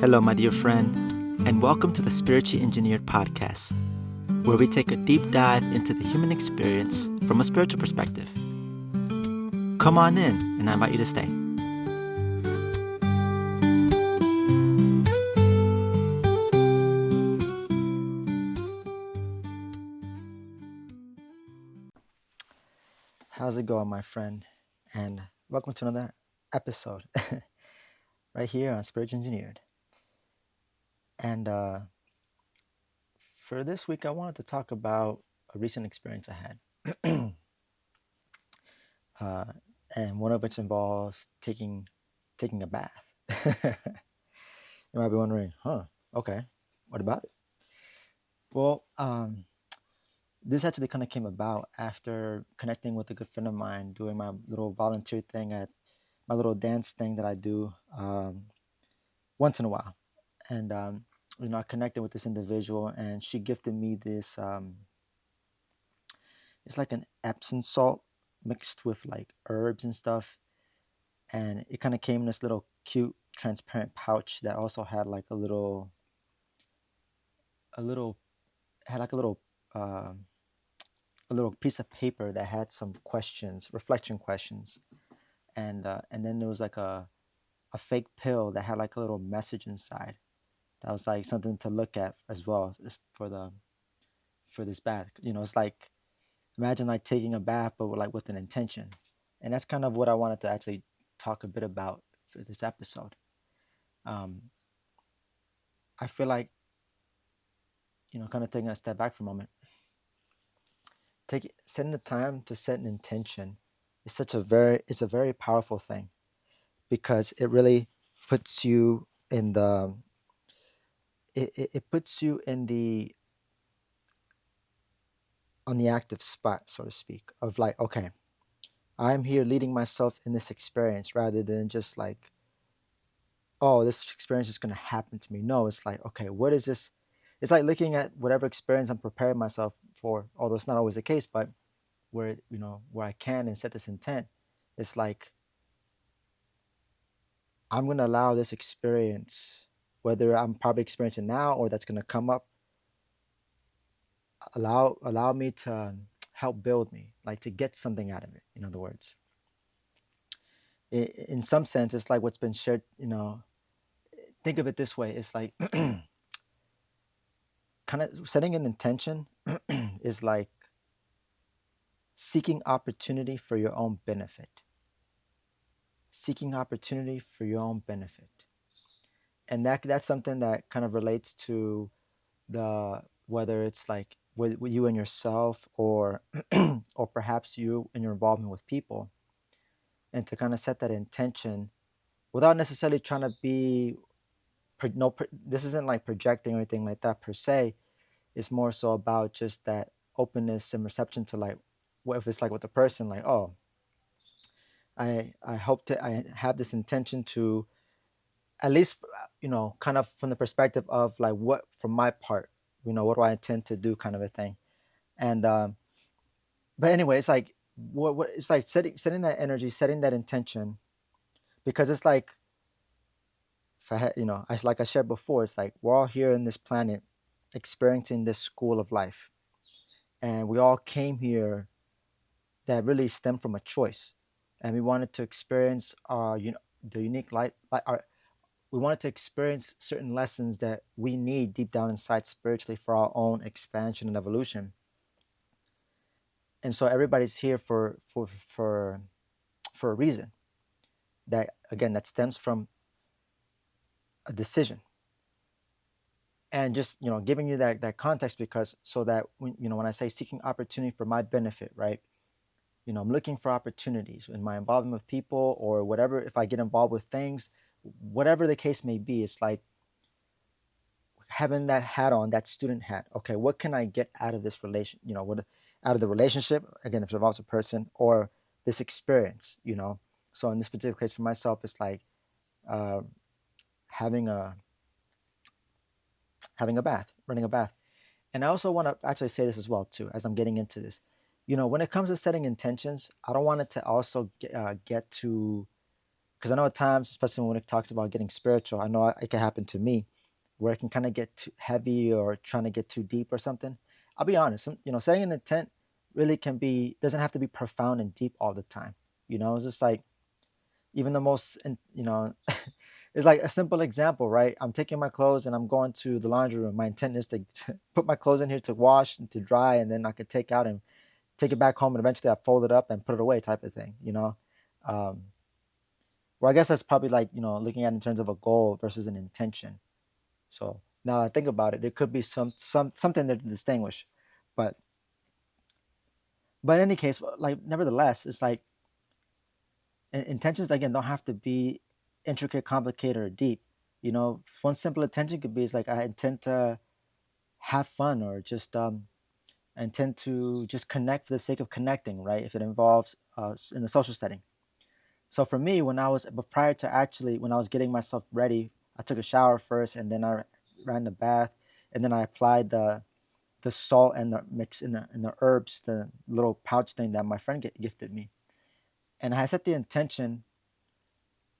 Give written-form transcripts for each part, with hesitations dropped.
Hello, my dear friend, and welcome to the Spiritually Engineered Podcast, where we take a deep dive into the human experience from a spiritual perspective. Come on in, and I invite you to stay. How's it going, my friend? And welcome to another episode right here on Spiritually Engineered. And for this week, I wanted to talk about a recent experience I had. uh, and one of which involves taking a bath. You might be wondering, okay, what about it? Well, this actually kind of came about after connecting with a good friend of mine, doing my little volunteer thing at my little dance thing that I do once in a while. And I connected with this individual, and she gifted me this. It's like an Epsom salt mixed with like herbs and stuff, and it kind of came in this little cute transparent pouch that also had like a little had like um, a little piece of paper that had some questions, reflection questions, and then there was like a fake pill that had like a little message inside that was like something to look at as well as for this bath. It's like, imagine like taking a bath but with an intention, and that's kind of what I wanted to actually talk a bit about for this episode. um, I feel like, kind of taking a step back for a moment, setting the time to set an intention is it's a very powerful thing, because it really puts you in the it puts you in the on the active spot, so to speak, of like, okay, I'm here leading myself in this experience, rather than just like, oh, this experience is going to happen to me. No, it's like, okay, what is this? It's like looking at whatever experience I'm preparing myself for, although it's not always the case, but where I can and set this intent, it's like, I'm going to allow this experience, whether I'm probably experiencing now or that's going to come up, allow me to help build me, like to get something out of it. In other words, in some sense, it's like what's been shared. Think of it this way: it's like kind of setting an intention is like seeking opportunity for your own benefit, seeking opportunity for your own benefit, and that's something that kind of relates to the whether it's like with you and yourself, or or perhaps you and your involvement with people, and to kind of set that intention without necessarily trying to be this isn't like projecting or anything like that per se. It's more so about just that openness and reception to like, what if it's like with the person, like, oh, I have this intention to at least, kind of from the perspective of like, what from my part, what do I intend to do, kind of a thing. And but anyway, it's like, what it's like setting that energy, setting that intention, because it's like, if I had, like I shared before, it's like we're all here in this planet experiencing this school of life, and we all came here that really stemmed from a choice, and we wanted to experience the unique light, like our we wanted to experience certain lessons that we need deep down inside spiritually for our own expansion and evolution. And so everybody's here for a reason, that again, that stems from a decision. And just, giving you that context, because so that when I say seeking opportunity for my benefit, right, I'm looking for opportunities in my involvement with people, or whatever, if I get involved with things, whatever the case may be. It's like having that hat on, that student hat. Okay, what can I get out of this relation, what out of the relationship, again, if it involves a person, or this experience. So in this particular case for myself, it's like uh, having a bath, running a bath. And I also want to actually say this as well too, as I'm getting into this. When it comes to setting intentions, I don't want it to also get to Because I know at times, especially when it talks about getting spiritual, I know it can happen to me, where it can kind of get too heavy or trying to get too deep or something. I'll be honest, setting an intent really can be doesn't have to be profound and deep all the time. It's just like even the most, it's like a simple example, right? I'm taking my clothes and I'm going to the laundry room. My intent is to put my clothes in here to wash and to dry, and then I could take out and take it back home, and eventually I fold it up and put it away, type of thing. Um, well, I guess that's probably like, looking at it in terms of a goal versus an intention. So now I think about it, there could be something there to distinguish, but in any case, like nevertheless, it's like intentions again don't have to be intricate, complicated, or deep. One simple intention could be is like I intend to have fun, or just I intend to just connect for the sake of connecting, right? If it involves in a social setting. So for me, but prior to actually, when I was getting myself ready, I took a shower first, and then I ran the bath, and then I applied the salt and the mix in the herbs, the little pouch thing that my friend gifted me, and I set the intention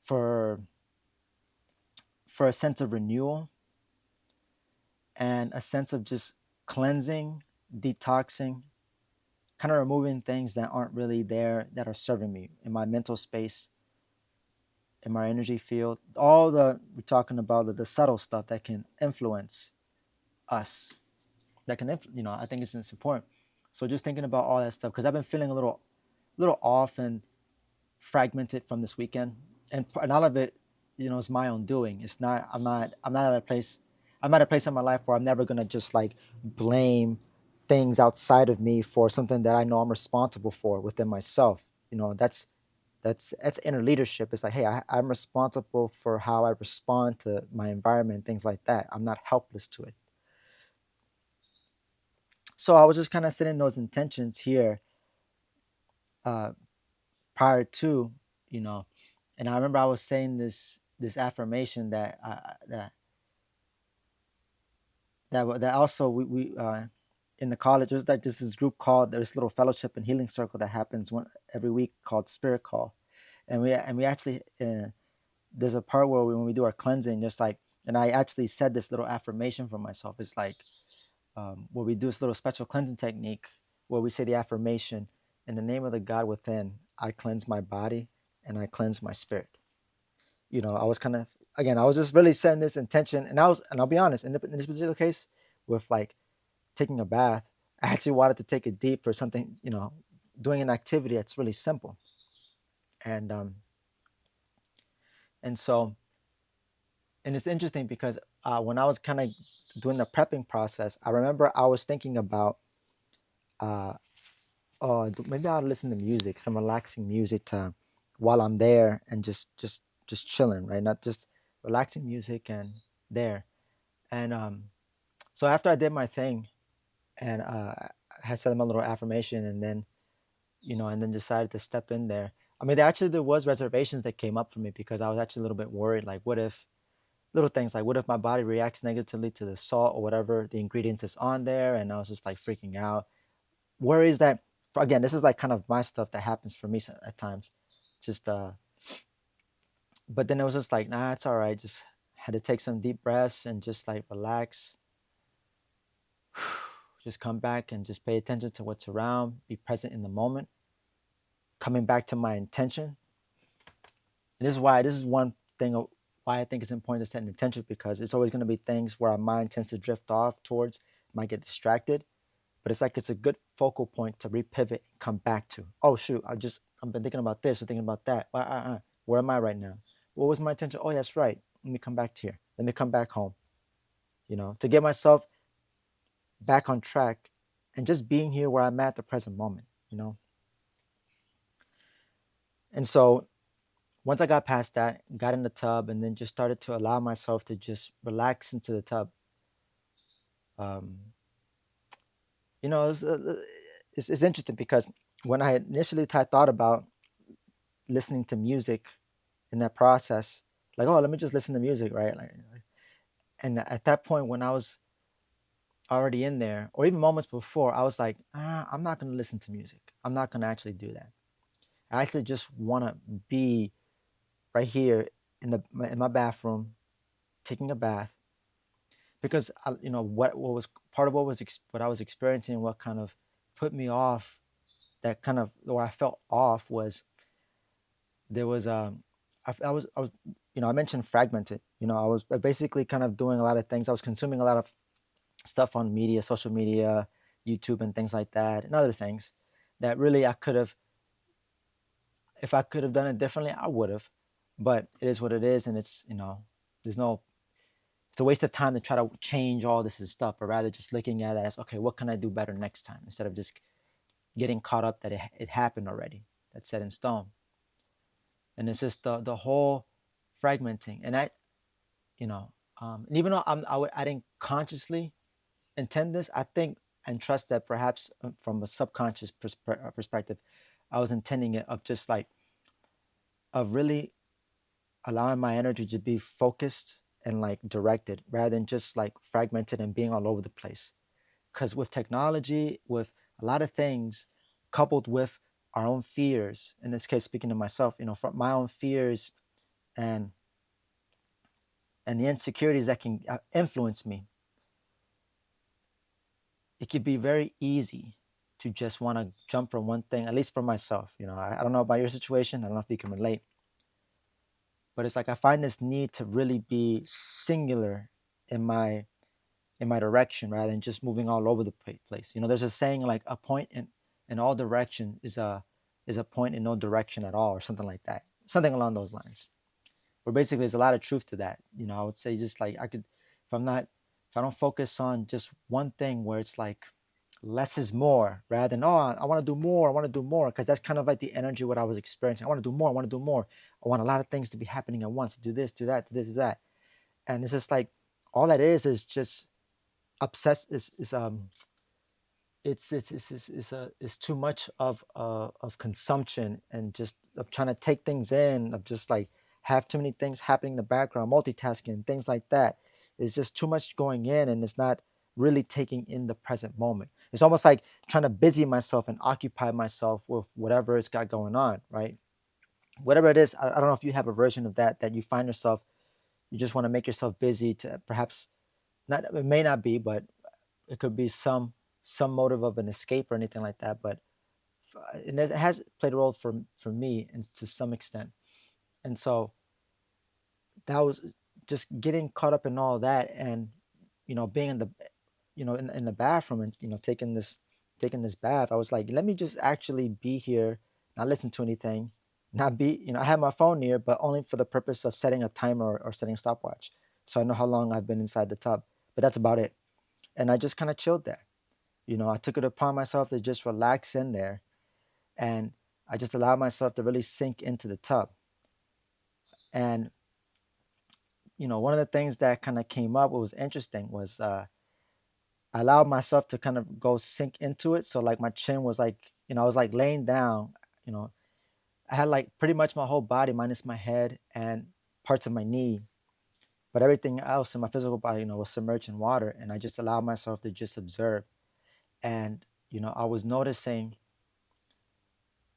for a sense of renewal and a sense of just cleansing, detoxing, kind of removing things that aren't really there, that are serving me in my mental space, in my energy field. We're talking about the subtle stuff that can influence us, that can, I think it's important. So just thinking about all that stuff, because I've been feeling a little off and fragmented from this weekend, and all of it, is my own doing. It's not. I'm not at a place. I'm at a place in my life where I'm never gonna just like blame things outside of me for something that I know I'm responsible for within myself. That's inner leadership. It's like, hey, I'm responsible for how I respond to my environment, things like that. I'm not helpless to it. So I was just kind of setting those intentions here, uh, prior to, you know, and I remember I was saying this affirmation that also we in the college, there's like this group called, there's little fellowship and healing circle that happens every week, called Spirit Call, and we actually, there's a part where when we do our cleansing, just like, and I actually said this little affirmation for myself. It's like, where we do this little special cleansing technique where we say the affirmation, in the name of the God within, I cleanse my body and I cleanse my spirit. I was kind of, again, I was just really setting this intention, and I'll be honest, in this particular case, with like taking a bath, I actually wanted to take it deep for something, doing an activity that's really simple, and and so, and it's interesting because when I was kind of doing the prepping process, I remember I was thinking about, uh, oh, maybe I'll listen to music, some relaxing music to, while I'm there, and just chilling, right? Not just relaxing music and there. And so after I did my thing, and I had said my little affirmation, and then, and then decided to step in there. I mean, there was reservations that came up for me, because I was actually a little bit worried, like what if, little things like, what if my body reacts negatively to the salt or whatever the ingredients is on there, and I was just like freaking out. Worries that, again, this is like kind of my stuff that happens for me at times, just but then it was just like, nah, it's all right. Just had to take some deep breaths and just like relax, just come back and just pay attention to what's around, be present in the moment, coming back to my intention. And this is one thing why I think it's important to set an intention, because it's always going to be things where our mind tends to drift off towards, might get distracted, but it's like it's a good focal point to repivot and come back to. Oh shoot, I've been thinking about this or thinking about that. Where am I right now? What was my intention? Oh, that's right. Let me come back to here. Let me come back home. To get myself back on track, and just being here where I'm at the present moment. You know, and so once I got past that, got in the tub, and then just started to allow myself to just relax into the tub. Um, you know, it's interesting, because when I initially had thought about listening to music in that process, like, oh, let me just listen to music, right? And at that point, when I was already in there, or even moments before, I was like, I'm not going to listen to music. I'm not going to actually do that. I actually just want to be right here in my bathroom, taking a bath, because what was part of what I was experiencing, what kind of put me off, that kind of where I felt off was there was I was I mentioned fragmented. I was basically kind of doing a lot of things. I was consuming a lot of stuff on media, social media, YouTube, and things like that, and other things that really I could have, if I could have done it differently, I would have. But it is what it is, and it's there's no, it's a waste of time to try to change all this and stuff, but rather just looking at it as, okay, what can I do better next time, instead of just getting caught up that it happened already, that's set in stone. And it's just the whole fragmenting, and and even though I didn't consciously intend this, I think and trust that perhaps from a subconscious perspective, I was intending it of just like of really allowing my energy to be focused and like directed rather than just like fragmented and being all over the place. Because with technology, with a lot of things, coupled with our own fears, in this case, speaking to myself, from my own fears and the insecurities that can influence me, it could be very easy to just want to jump from one thing, at least for myself. I don't know about your situation. I don't know if you can relate, but it's like I find this need to really be singular in my direction rather than just moving all over the place. There's a saying like a point in all direction is a point in no direction at all, or something like that, something along those lines. But basically, there's a lot of truth to that. I would say just like if I don't focus on just one thing, where it's like less is more, rather than, oh, I want to do more, I want to do more, because that's kind of like the energy what I was experiencing. I want to do more, I want to do more. I want a lot of things to be happening at once. Do this, do that, do this, do that, and it's just like all that is just obsessed is it's too much of consumption, and just of trying to take things in, of just like have too many things happening in the background, multitasking, things like that. It's just too much going in, and it's not really taking in the present moment. It's almost like trying to busy myself and occupy myself with whatever it's got going on, right? Whatever it is, I don't know if you have a version of that you find yourself, you just want to make yourself busy to perhaps, not, it may not be, but it could be some motive of an escape or anything like that. But and it has played a role for me, and to some extent. And so that was just getting caught up in all that, and being in the in the bathroom, and taking this bath. I was like, let me just actually be here, not listen to anything, not be, I had my phone near, but only for the purpose of setting a timer, or setting a stopwatch, so I know how long I've been inside the tub. But that's about it. And I just kind of chilled there. I took it upon myself to just relax in there, and I just allowed myself to really sink into the tub. And one of the things that kind of came up, what was interesting was, I allowed myself to kind of go sink into it. So like my chin was like, I was like laying down, you know, I had like pretty much my whole body minus my head and parts of my knee, but everything else in my physical body, was submerged in water. And I just allowed myself to just observe. And, I was noticing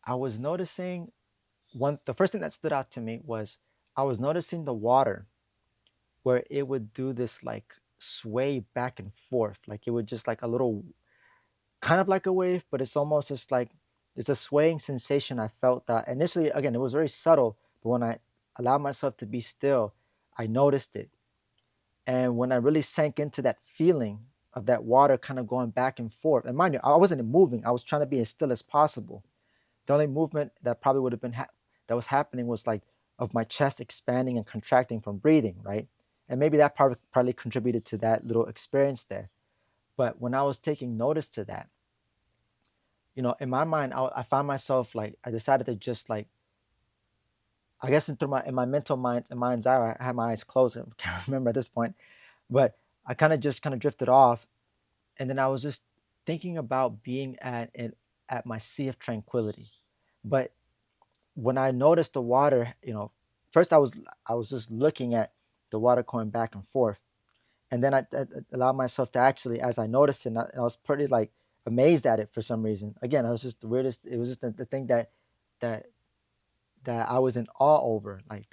the first thing that stood out to me was I was noticing the water, where it would do this like sway back and forth. Like it would just like a little, kind of like a wave, but it's almost just like it's a swaying sensation. I felt that initially, again, it was very subtle, but when I allowed myself to be still, I noticed it. And when I really sank into that feeling of that water kind of going back and forth, and mind you, I wasn't moving, I was trying to be as still as possible. The only movement that probably would have been that was happening was like of my chest expanding and contracting from breathing, right? And maybe that probably contributed to that little experience there. But when I was taking notice to that, in my mind, I found myself like I decided to just like, I guess in my mental mind's eye, I had my eyes closed. I can't remember at this point, but I kind of drifted off, and then I was just thinking about being at my sea of tranquility. But when I noticed the water, first I was just looking at the water going back and forth, and then I allowed myself to actually, as I noticed it, and I was pretty like amazed at it for some reason. Again, it was just the weirdest. It was just the thing that that I was in awe over. Like,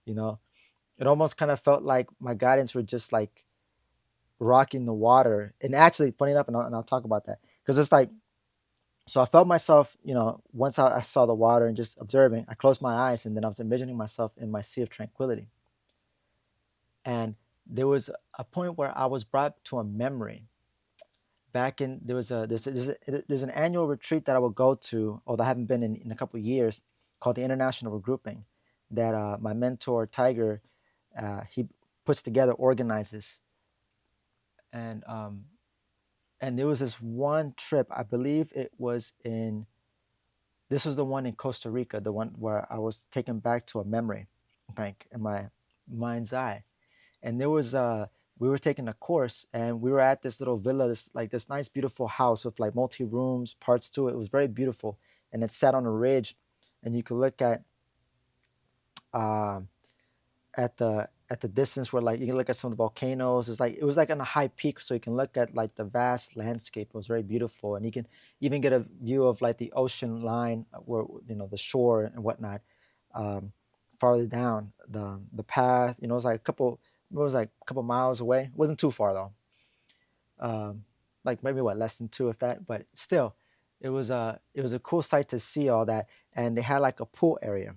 you know, it almost kind of felt like my guidance were just like rocking the water. And actually, funny enough, and I'll talk about that because it's like, so I felt myself, once I saw the water and just observing, I closed my eyes and then I was envisioning myself in my sea of tranquility. And there was a point where I was brought to a memory. Back in there's an annual retreat that I would go to, although I haven't been in a couple of years, called the International Regrouping, that my mentor Tiger, he puts together, organizes, and there was this one trip. I believe it was in this was the one in Costa Rica, the one where I was taken back to a memory bank in my mind's eye. And there was we were taking a course and we were at this little villa, this nice beautiful house with like multi rooms parts to it. It was very beautiful, and it sat on a ridge, and you could look um at the distance where like you can look at some of the volcanoes. It's like it was like on a high peak, so you can look at like the vast landscape. It was very beautiful, and you can even get a view of like the ocean line, where the shore and whatnot. um Farther down the path, it was like a couple miles away. It wasn't too far though. Like maybe what, less than two, if that, but still, it was a cool sight to see all that. And they had like a pool area,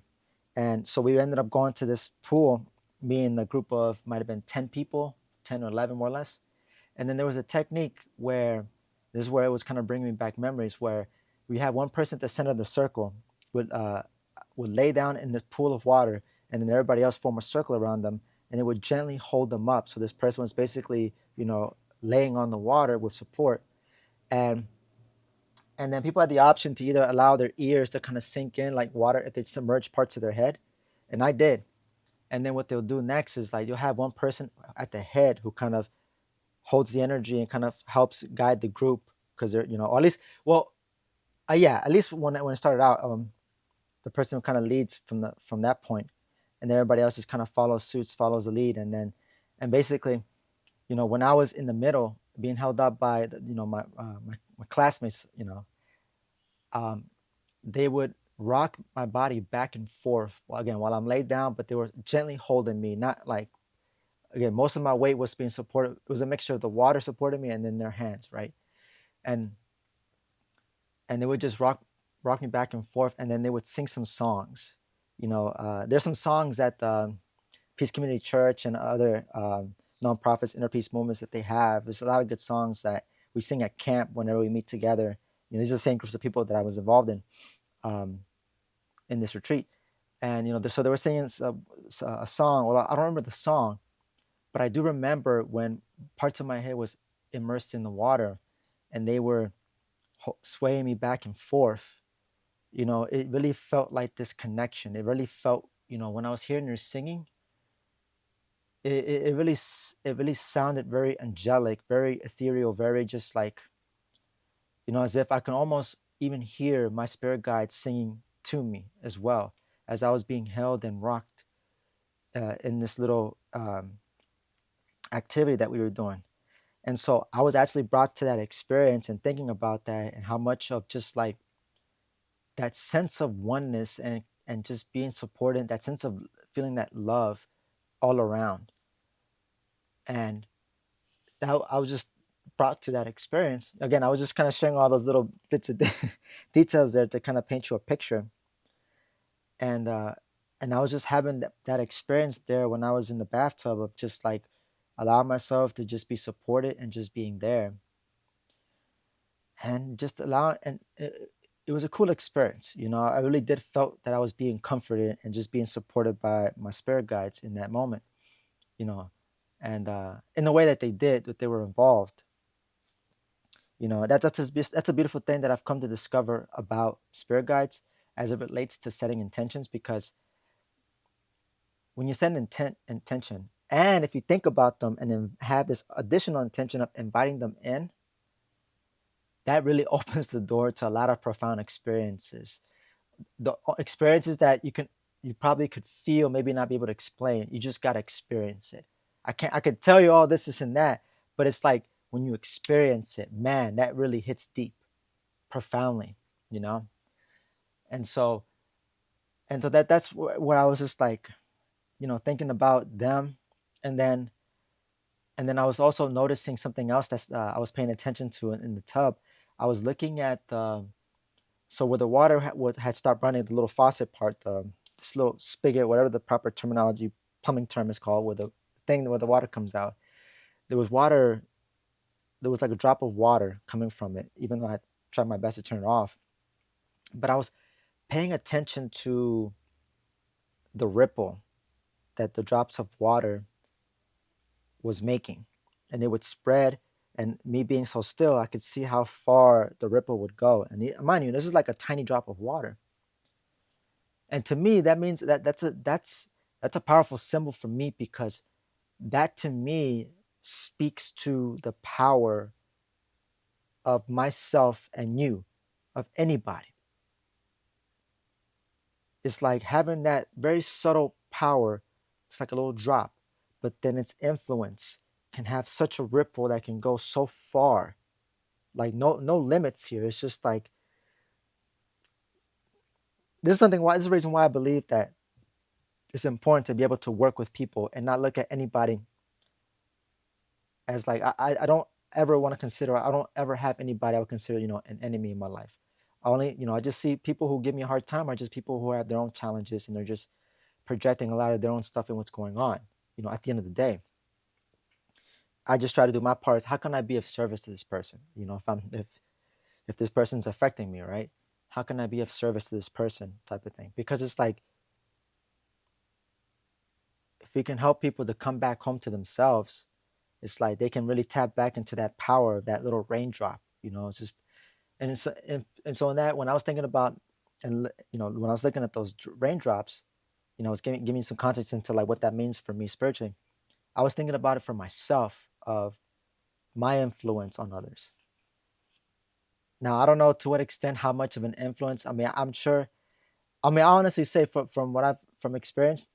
and so we ended up going to this pool, me and a group of might have been 10 people, 10 or 11 more or less. And then there was a technique where this is where it was kind of bringing me back memories, where we had one person at the center of the circle would uh, would lay down in this pool of water, and then everybody else form a circle around them, and it would gently hold them up. So this person was basically, laying on the water with support. and and then people had the option to either allow their ears to kind of sink in like water if they submerge parts of their head, and I did. And then what they'll do next is like you'll have one person at the head who kind of holds the energy and kind of helps guide the group, because they're, or at least, well, yeah, at least when it started out, the person who kind of leads from that point, and then everybody else just kind of follows the lead. And basically, when I was in the middle being held up by my classmates, um, they would rock my body back and forth, again, while I'm laid down, but they were gently holding me, not like, again, most of my weight was being supported. It was a mixture of the water supporting me and then their hands, right? and and they would just rock me back and forth, and then they would sing some songs. There's some songs that Peace Community Church and other nonprofits, inner peace movements, that they have. There's a lot of good songs that we sing at camp whenever we meet together. These are the same groups of people that I was involved um, in this retreat. And so they were singing a song. Well, I don't remember the song, but I do remember when parts of my head was immersed in the water, and they were swaying me back and forth. It really felt like this connection. It really felt, when I was hearing her singing, it really sounded very angelic, very ethereal, very just like, as if I can almost even hear my spirit guide singing to me as well, as I was being held and rocked in this little activity that we were doing. And so I was actually brought to that experience and thinking about that, and how much of just like that sense of oneness and just being supported, that sense of feeling that love all around. And that I was just brought to that experience. Again, I was just kind of sharing all those little bits of details there to kind of paint you a picture. And I was just having that experience there when I was in the bathtub, of just like allowing myself to just be supported and just being there, and just allow. And it was a cool experience. I really did felt that I was being comforted and just being supported by my spirit guides in that moment. You know, and in the way that they did, that they were involved. That's a beautiful thing that I've come to discover about spirit guides as it relates to setting intentions. Because when you set an intention, and if you think about them and then have this additional intention of inviting them in, that really opens the door to a lot of profound experiences. The experiences that you probably could feel, maybe not be able to explain. You just got to experience it. I could tell you all this and that, but it's like when you experience it, man, that really hits deep, profoundly, you know. And so And so that's where I was just like, thinking about them. And then I was also noticing something else that's I was paying attention to in the tub. I was looking at so where the water had stopped running, the little faucet part, this little spigot, whatever the proper terminology, plumbing term is called, where the thing where the water comes out. There was water. There was like a drop of water coming from it, even though I tried my best to turn it off. But I was paying attention to the ripple that the drops of water was making, and it would spread. And me being so still, I could see how far the ripple would go. And mind you, this is like a tiny drop of water. And to me, that means that's a powerful symbol for me, because that to me speaks to the power of myself and you, of anybody. It's like having that very subtle power. It's like a little drop, but then its influence can have such a ripple that can go so far. Like no limits here. It's just like this is the reason why I believe that it's important to be able to work with people and not look at anybody as like I don't ever want to consider, I don't ever have anybody I would consider, an enemy in my life. I only, I just see people who give me a hard time are just people who have their own challenges, and they're just projecting a lot of their own stuff and what's going on. At the end of the day, I just try to do my part. Is how can I be of service to this person? If this person's affecting me, right? How can I be of service to this person, type of thing? Because it's like, if we can help people to come back home to themselves, it's like they can really tap back into that power of that little raindrop. It's just, and so in that, when I was thinking about, and when I was looking at those raindrops, I was giving some context into like what that means for me spiritually. I was thinking about it for myself, of my influence on others. Now I don't know to what extent, how much of an influence. I mean, I'm sure. I mean, I honestly say, from what I've from experience,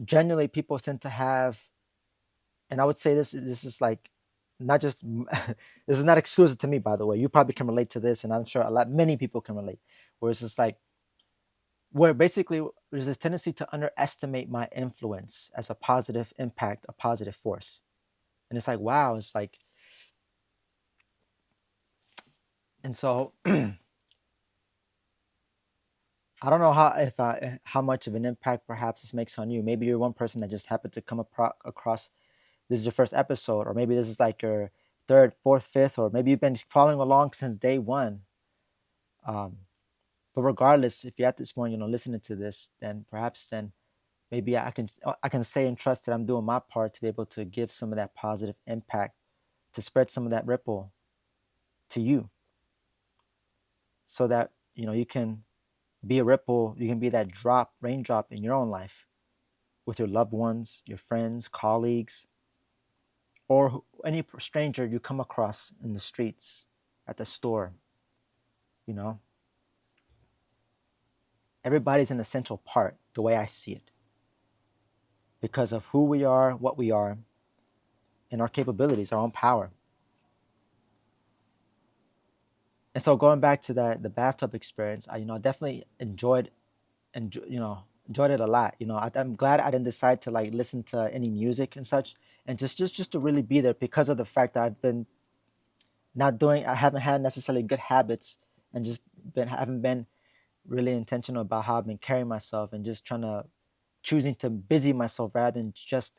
generally people tend to have, and I would say this is like, not just this is not exclusive to me, by the way. You probably can relate to this, and I'm sure many people can relate. Where it's just like, where basically there's this tendency to underestimate my influence as a positive impact, a positive force. And it's like, wow, it's like, and so I don't know how much of an impact perhaps this makes on you. Maybe you're one person that just happened to come across, this is your first episode, or maybe this is like your third, fourth, fifth, or maybe you've been following along since day one. Um, but regardless, if you're at this point, listening to this, then perhaps then maybe I can say and trust that I'm doing my part to be able to give some of that positive impact, to spread some of that ripple to you, so that you can be a ripple, you can be that raindrop in your own life, with your loved ones, your friends, colleagues, or any stranger you come across in the streets, at the store. You know, everybody's an essential part, the way I see it, because of who we are, what we are, and our capabilities, our own power. And so going back to the bathtub experience, I definitely and enjoyed it a lot. I'm glad I didn't decide to like listen to any music and such, and just to really be there, because of the fact that I've been not doing, I haven't had necessarily good habits, and just been haven't been really intentional about how I've been carrying myself, and just choosing to busy myself rather than just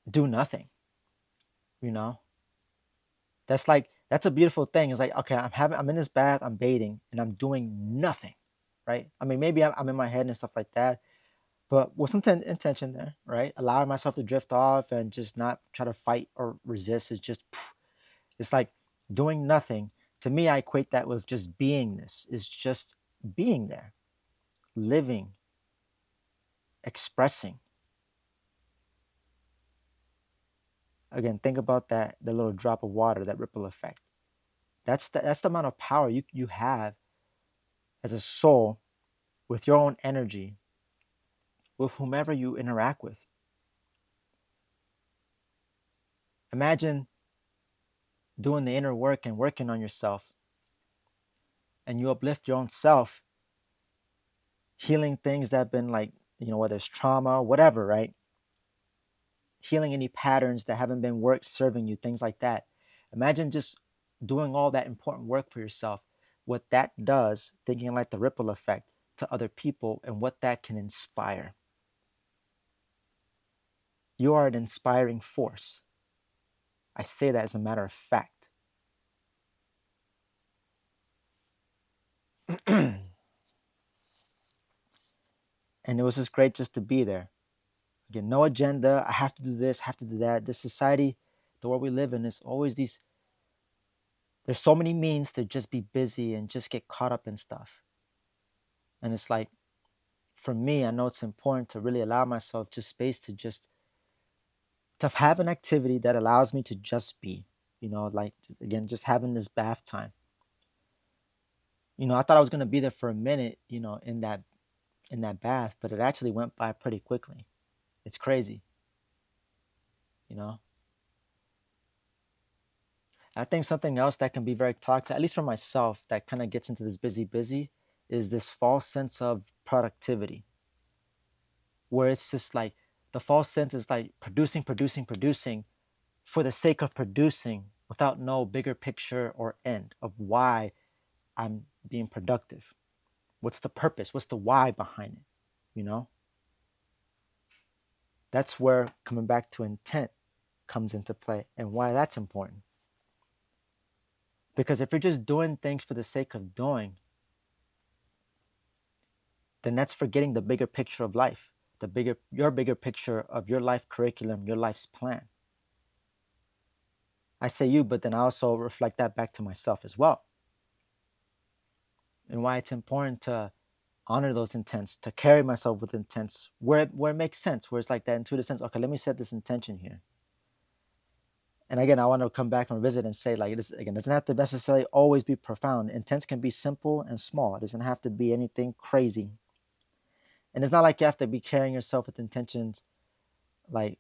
do nothing. You know, that's a beautiful thing. It's like, okay, I'm in this bath, I'm bathing, and I'm doing nothing, right? I mean, maybe I'm in my head and stuff like that, but with some intention there, right? Allowing myself to drift off and just not try to fight or resist. Is just, it's like doing nothing. To me, I equate that with just beingness. Is just being there, living, expressing. Again, think about that, the little drop of water, that ripple effect. That's the amount of power you have as a soul, with your own energy, with whomever you interact with. Imagine doing the inner work and working on yourself, and you uplift your own self, healing things that have been like, whether it's trauma, whatever, right? Healing any patterns that haven't been worked serving you, things like that. Imagine just doing all that important work for yourself, what that does, thinking like the ripple effect to other people and what that can inspire. You are an inspiring force. I say that as a matter of fact. And it was just great just to be there. Again, no agenda. I have to do this, have to do that. This society, the world we live in, is always these. There's so many means to just be busy and just get caught up in stuff. And it's like, for me, I know it's important to really allow myself just space to have an activity that allows me to just be. Like, again, just having this bath time. I thought I was gonna be there for a minute, in that bath, but it actually went by pretty quickly. It's crazy, you know. I think something else that can be very toxic, at least for myself, that kind of gets into this busy, busy, is this false sense of productivity, where it's just like the false sense is like producing, producing, producing for the sake of producing without no bigger picture or end of why I'm being productive. What's the purpose? What's the why behind it? You know, that's where coming back to intent comes into play and why that's important. Because if you're just doing things for the sake of doing, then that's forgetting the bigger picture of life, your bigger picture of your life curriculum, your life's plan. I say you, but then I also reflect that back to myself as well. And why it's important to honor those intents, to carry myself with intents where it makes sense, where it's like that intuitive sense. Okay, let me set this intention here. And again, I want to come back and revisit and say, like, this again, doesn't have to necessarily always be profound. Intents can be simple and small. It doesn't have to be anything crazy. And it's not like you have to be carrying yourself with intentions like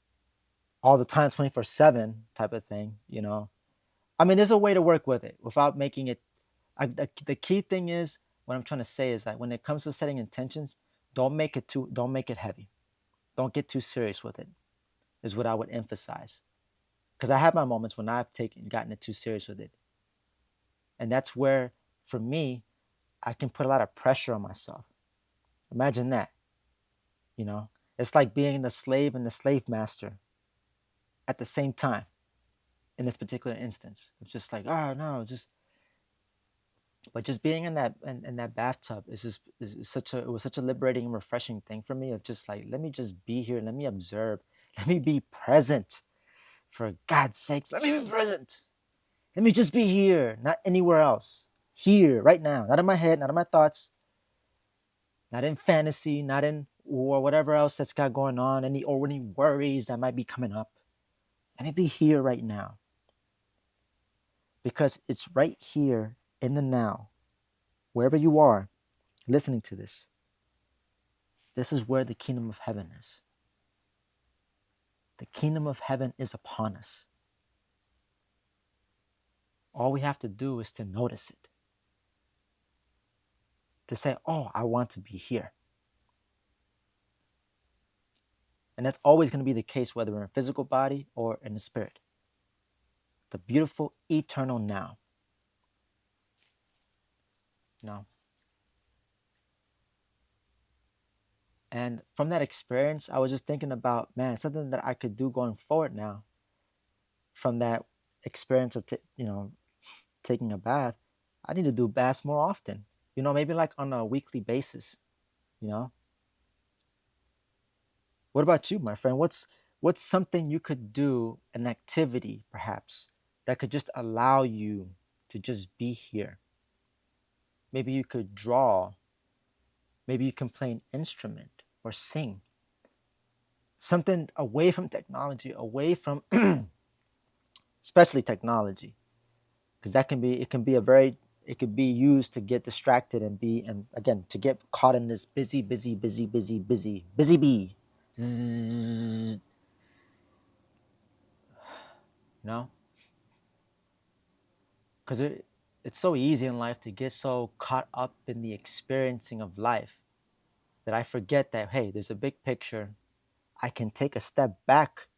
all the time, 24/7 type of thing. I mean, there's a way to work with it without making it. The key thing is, what I'm trying to say is that when it comes to setting intentions, don't make it heavy. Don't get too serious with it, is what I would emphasize. Because I have my moments when I've gotten it too serious with it. And that's where, for me, I can put a lot of pressure on myself. Imagine that, you know? It's like being the slave and the slave master at the same time in this particular instance. It's just like, oh no, but just being in that bathtub is such a it was such a liberating and refreshing thing for me of just like, let me just be here, let me observe, let me be present. For God's sakes, let me be present. Let me just be here, not anywhere else. Here, right now, not in my head, not in my thoughts, not in fantasy, not in or whatever else that's got going on, any worries that might be coming up. Let me be here right now. Because it's right here in the now, wherever you are listening to this. This is where the kingdom of heaven is. The kingdom of heaven is upon us. All we have to do is to notice it. To say, oh, I want to be here. And that's always going to be the case, whether we're in a physical body or in the spirit. The beautiful, eternal now. You know? And from that experience, I was just thinking about, man, something that I could do going forward now. From that experience of, taking a bath, I need to do baths more often. Maybe like on a weekly basis. You know, what about you, my friend? What's something you could do, an activity perhaps, that could just allow you to just be here? Maybe you could draw. Maybe you can play an instrument or sing. Something away from technology, away from especially technology, because it could be used to get distracted and again to get caught in this busy, busy, busy, busy, busy, busy bee. Zzz, you know, because it's so easy in life to get so caught up in the experiencing of life that I forget that, hey, there's a big picture. I can take a step back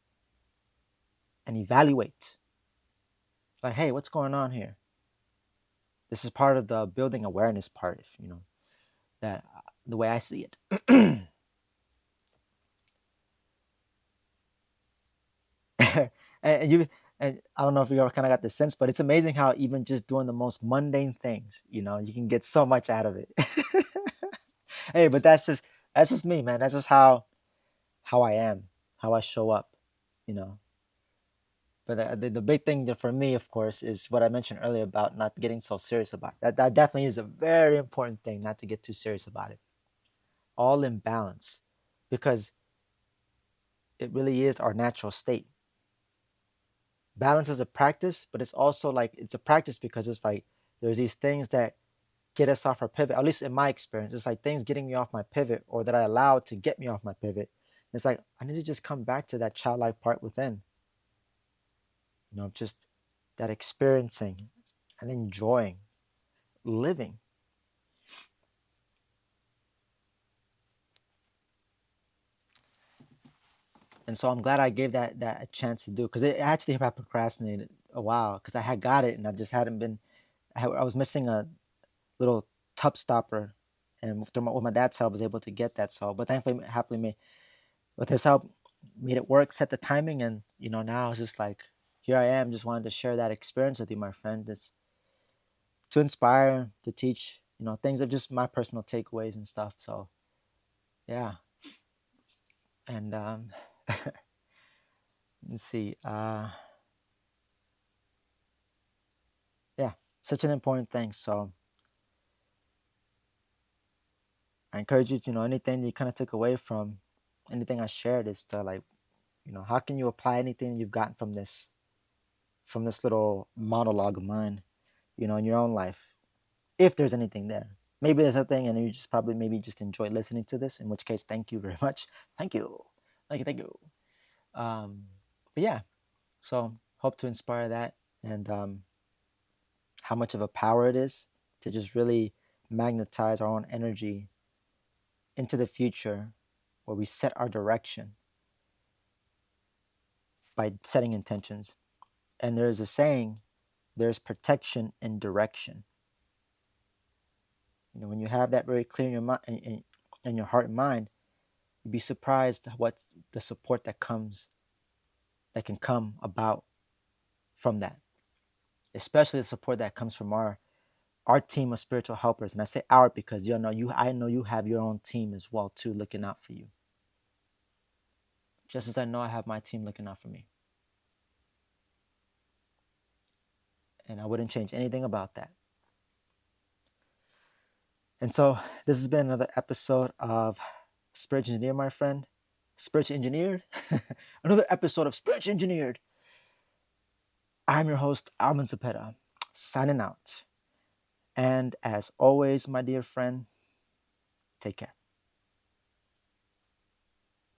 and evaluate. Like, hey, what's going on here? This is part of the building awareness part, if you know that the way I see it. And you and I don't know if you ever kind of got the sense, but it's amazing how even just doing the most mundane things, you can get so much out of it. Hey, but that's just me, man. That's just how I am, how I show up, you know. But the big thing for me, of course, is what I mentioned earlier about not getting so serious about it. That definitely is a very important thing, not to get too serious about it. All in balance, because it really is our natural state. Balance is a practice, but it's also like it's a practice because it's like there's these things that get us off our pivot. At least in my experience, it's like things getting me off my pivot or that I allowed to get me off my pivot. It's like I need to just come back to that childlike part within, just that experiencing and enjoying living. And so I'm glad I gave that a chance to do because it actually I procrastinated a while because I had got it and I just hadn't been. I was missing a little tub stopper, and with my dad's help, I was able to get that. So, but thankfully, happily, with his help, made it work, set the timing, and now it's just like here I am, just wanted to share that experience with you, my friend, just to inspire, to teach, things of just my personal takeaways and stuff. So yeah, and let's see, yeah, such an important thing. So I encourage you to anything you kind of took away from anything I shared is to like how can you apply anything you've gotten from this little monologue of mine, in your own life, if there's anything there. Maybe there's something, and you just probably maybe just enjoy listening to this. In which case, thank you very much. Thank you, thank you, thank you. But yeah, so hope to inspire that, and how much of a power it is to just really magnetize our own energy into the future, where we set our direction by setting intentions. And there's a saying: there's protection in direction. When you have that very clear in your mind, in your heart and mind, you'd be surprised what's the support that can come about from that. Especially the support that comes from our team of spiritual helpers. And I say our because I know you have your own team as well too, looking out for you. Just as I know I have my team looking out for me. And I wouldn't change anything about that. And so this has been another episode of Spiritual Engineer, my friend. Spiritual Engineered. Another episode of Spiritual Engineered. I'm your host, Alvin, signing out. And as always, my dear friend, take care.